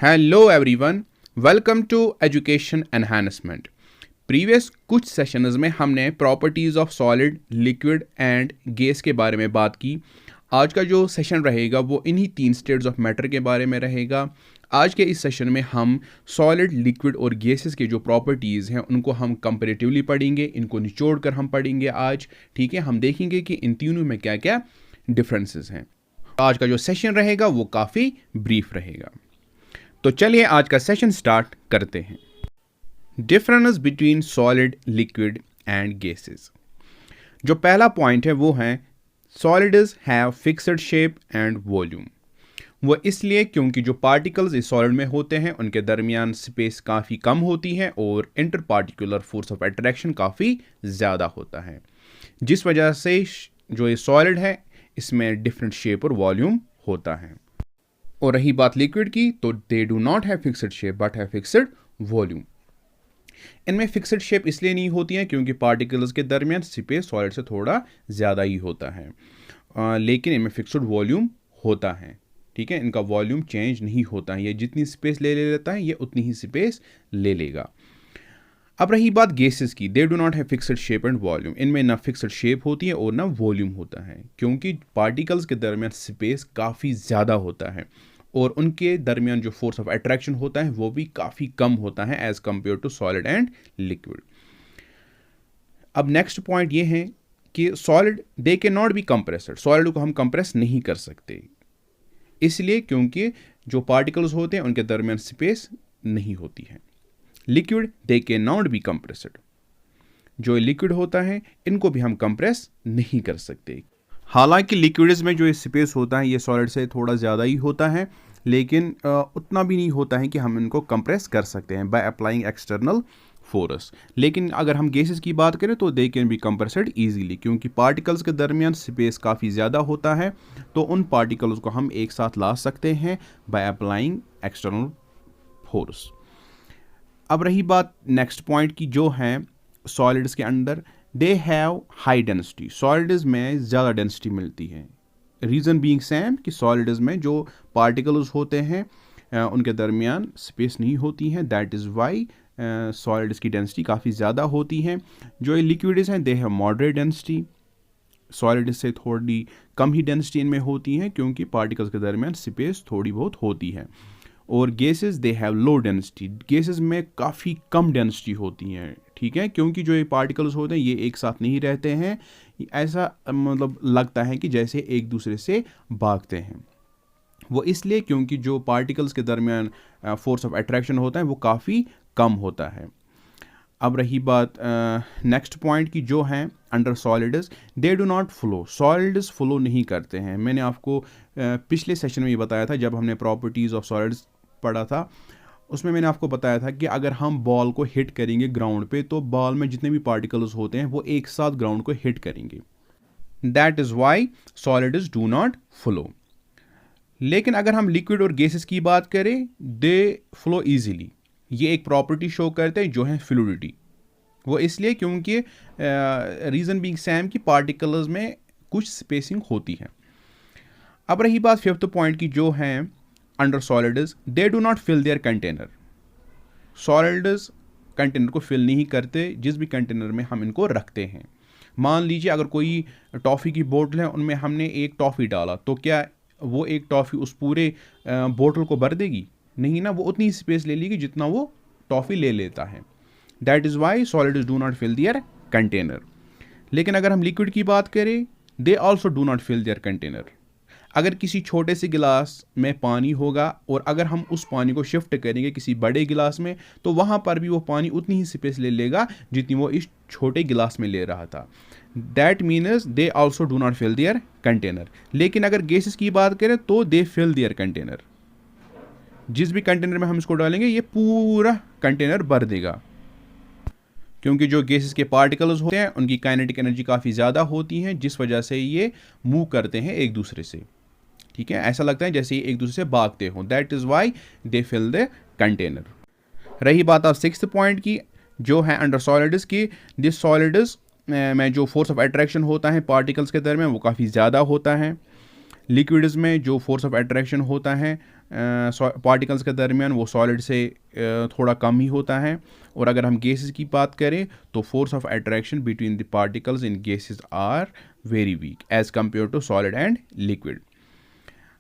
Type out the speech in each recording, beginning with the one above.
Hello everyone, welcome to education enhancement. Previous कुछ sessions में हमने properties of solid, liquid and gas के बारे में बात की। आज का जो सेशन रहेगा वो इन्हीं 3 स्टेट्स ऑफ मैटर के बारे में रहेगा। आज के इस सेशन में हम सॉलिड, लिक्विड और गैसेस के जो प्रॉपर्टीज़ हैं उनको हम कंपैरेटिवली पढ़ेंगे, इनको निचोड़ कर हम पढ़ेंगे आज। ठीक है, हम देखेंगे कि इन तीनों में क्या क्या डिफरेंसेस हैं। आज का जो सेशन रहेगा वो काफ़ी ब्रीफ रहेगा। तो चलिए आज का सेशन स्टार्ट करते हैं। Difference between solid, liquid and gases. जो पहला पॉइंट है वो है solids have fixed shape and volume. वो इसलिए क्योंकि जो पार्टिकल्स इस सॉलिड में होते हैं उनके दरमियान स्पेस काफ़ी कम होती है और inter particular force of attraction काफ़ी ज़्यादा होता है, जिस वजह से जो ये सॉलिड है इसमें डिफरेंट शेप और वॉल्यूम होता है। और रही बात लिक्विड की, तो दे do not have fixed shape but have fixed volume. इनमें फिक्स्ड शेप इसलिए नहीं होती है क्योंकि पार्टिकल्स के दरमियान स्पेस सॉलिड से थोड़ा ज़्यादा ही होता है, लेकिन इनमें फिक्स्ड वॉल्यूम होता है। ठीक है, इनका वॉल्यूम चेंज नहीं होता है, ये जितनी स्पेस ले लेता है ये उतनी ही स्पेस ले लेगा। अब रही बात गैसेस की, दे do not have fixed shape and volume. इनमें ना फिक्स्ड शेप होती है और ना वॉल्यूम होता है, क्योंकि पार्टिकल्स के दरमियान स्पेस काफ़ी ज़्यादा होता है और उनके दरमियान जो फोर्स ऑफ अट्रैक्शन होता है वो भी काफ़ी कम होता है as compare to solid and liquid. अब नेक्स्ट पॉइंट ये है कि solid they can not be compressed. Solid को हम कंप्रेस नहीं कर सकते, इसलिए क्योंकि जो पार्टिकल्स होते हैं उनके दरमियान स्पेस नहीं होती है। Liquid they can not be compressed. जो लिक्विड होता है इनको भी हम कंप्रेस नहीं कर सकते। हालांकि लिक्विड्स में जो स्पेस होता है ये सॉलिड से थोड़ा ज़्यादा ही होता है, लेकिन उतना भी नहीं होता है कि हम इनको कंप्रेस कर सकते हैं बाय अप्लाइंग एक्सटर्नल फोर्स। लेकिन अगर हम गैसेस की बात करें तो they can be compressed easily, क्योंकि पार्टिकल्स के दरमियान स्पेस काफ़ी ज़्यादा होता है, तो उन पार्टिकल्स को हम एक साथ ला सकते हैं बाय अप्लाइंग एक्सटर्नल फोर्स। अब रही बात नेक्स्ट पॉइंट की, जो है सॉलिड्स के अंदर they have high density. Solids में ज़्यादा डेंसिटी मिलती है। रीज़न बीइंग सेम कि सॉलिड्स में जो पार्टिकल्स होते हैं उनके दरमियान स्पेस नहीं होती है, दैट इज़ वाई सॉलिड्स की डेंसिटी काफ़ी ज़्यादा होती है। जो ये लिक्विड्स हैं they have moderate density. Solid से थोड़ी कम ही डेंसिटी इनमें होती है क्योंकि पार्टिकल्स के दरमियान स्पेस थोड़ी बहुत होती है। और gases they have low density. Gases में काफ़ी कम डेंसिटी होती हैं, ठीक है, क्योंकि जो ये पार्टिकल्स होते हैं ये एक साथ नहीं रहते हैं। ऐसा मतलब लगता है कि जैसे एक दूसरे से भागते हैं। वो इसलिए क्योंकि जो पार्टिकल्स के दरमियान फोर्स ऑफ अट्रैक्शन होता है वो काफ़ी कम होता है। अब रही बात नेक्स्ट पॉइंट की, जो है under solids they do not flow. Solids flow नहीं करते हैं। मैंने आपको पिछले सेशन में ये बताया था जब हमने प्रॉपर्टीज़ ऑफ सॉलिड्स पढ़ा था, उसमें मैंने आपको बताया था कि अगर हम बॉल को हिट करेंगे ग्राउंड पे तो बॉल में जितने भी पार्टिकल्स होते हैं वो एक साथ ग्राउंड को हिट करेंगे। That is why solids do not flow. लेकिन अगर हम लिक्विड और गैसेस की बात करें, दे फ्लो ईजिली। ये एक प्रॉपर्टी शो करते हैं जो है फ्लूइडिटी। वो इसलिए क्योंकि रीज़न बीइंग सेम कि पार्टिकल्स में कुछ स्पेसिंग होती है। अब रही बात फिफ्थ पॉइंट की, जो है under solids they do not fill their container. Solids container को फिल नहीं करते जिस भी कंटेनर में हम इनको रखते हैं। मान लीजिए अगर कोई टॉफ़ी की बोतल है, उनमें हमने एक टॉफ़ी डाला, तो क्या वो एक टॉफ़ी उस पूरे बोतल को भर देगी? नहीं ना, वो उतनी स्पेस ले लेगी जितना वो टॉफ़ी ले लेता है। That is why solids do not fill their container. लेकिन अगर हम लिक्विड की बात करें, they also do not fill their container. अगर किसी छोटे से गिलास में पानी होगा और अगर हम उस पानी को शिफ्ट करेंगे किसी बड़े गिलास में, तो वहाँ पर भी वो पानी उतनी ही स्पेस ले लेगा जितनी वो इस छोटे गिलास में ले रहा था। That means they also do not fill their container. लेकिन अगर गैसेस की बात करें तो दे फिल देयर कंटेनर। जिस भी कंटेनर में हम इसको डालेंगे ये पूरा कंटेनर भर देगा, क्योंकि जो गैसेस के पार्टिकल्स होते हैं उनकी काइनेटिक एनर्जी काफ़ी ज़्यादा होती है, जिस वजह से ये मूव करते हैं एक दूसरे से। ठीक है, ऐसा लगता है जैसे एक दूसरे से भागते हो। That is why they fill the container. रही बात अब सिक्स्थ पॉइंट की, जो है अंडर सॉलिड्स की, दिस सॉलिड्स में जो फोर्स ऑफ अट्रैक्शन होता है पार्टिकल्स के दरमियान वो काफ़ी ज़्यादा होता है। लिक्विड्स में जो फोर्स ऑफ अट्रैक्शन होता है पार्टिकल्स के दरमियान वो सॉलिड से थोड़ा कम ही होता है। और अगर हम गैसेस की बात करें तो force of attraction between the particles in gases are very weak as compare to solid and liquid.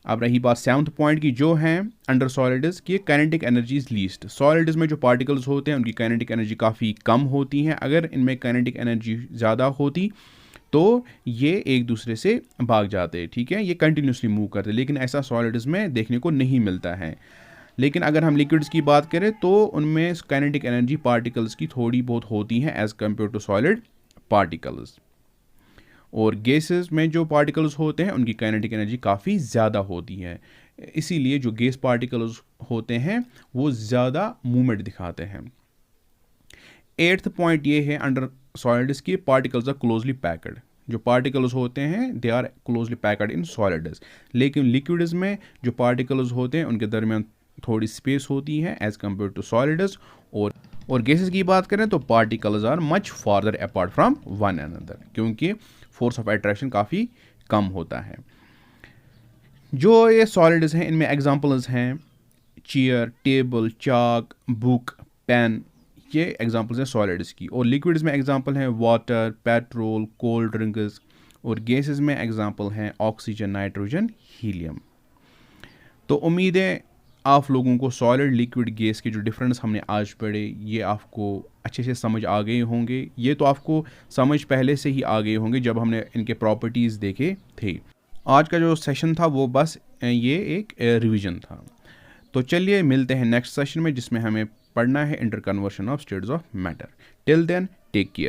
अब रही बात 7th पॉइंट की, जो है अंडर सॉलिड्स की kinetic energy is least. Solids में जो पार्टिकल्स होते हैं उनकी काइनेटिक एनर्जी काफ़ी कम होती है। अगर इनमें काइनेटिक एनर्जी ज़्यादा होती तो ये एक दूसरे से भाग जाते, ठीक है, ये कंटिन्यूसली मूव करते, लेकिन ऐसा सॉलिड्स में देखने को नहीं मिलता है। लेकिन अगर हम लिक्विड्स की बात करें तो उनमें काइनेटिक एनर्जी पार्टिकल्स की थोड़ी बहुत होती है as compare to solid particles. और गैसेस में जो पार्टिकल्स होते हैं उनकी काइनेटिक एनर्जी काफ़ी ज़्यादा होती है, इसीलिए जो गैस पार्टिकल्स होते हैं वो ज़्यादा मूवमेंट दिखाते हैं। 8th पॉइंट ये है अंडर सॉलिड्स की पार्टिकल्स आर क्लोजली पैक्ड। जो पार्टिकल्स होते हैं they are closely packed in solids, लेकिन लिक्विड्स में जो पार्टिकल्स होते हैं उनके दरमियान थोड़ी स्पेस होती है एज कम्पेयर टू सॉलिड्स। और गैसेस की बात करें तो particles are much farther apart from one another, क्योंकि फोर्स ऑफ अट्रैक्शन काफ़ी कम होता है। जो ये सॉलिड्स हैं इनमें एग्जांपल्स हैं चेयर, टेबल, चाक, बुक, पेन, ये एग्जांपल्स हैं सॉलिड्स की। और लिक्विड्स में एग्जांपल हैं वाटर, पेट्रोल, कोल्ड ड्रिंक्स। और गैसेस में एग्जांपल हैं ऑक्सीजन, नाइट्रोजन, हीलियम। तो उम्मीद है आप लोगों को सॉलिड, लिक्विड, गैस के जो डिफरेंस हमने आज पढ़े ये आपको अच्छे से समझ आ गए होंगे। ये तो आपको समझ पहले से ही आ गए होंगे जब हमने इनके प्रॉपर्टीज़ देखे थे। आज का जो सेशन था वो बस ये एक रिवीजन था। तो चलिए मिलते हैं नेक्स्ट सेशन में जिसमें हमें पढ़ना है interconversion of states of matter. Till then take care.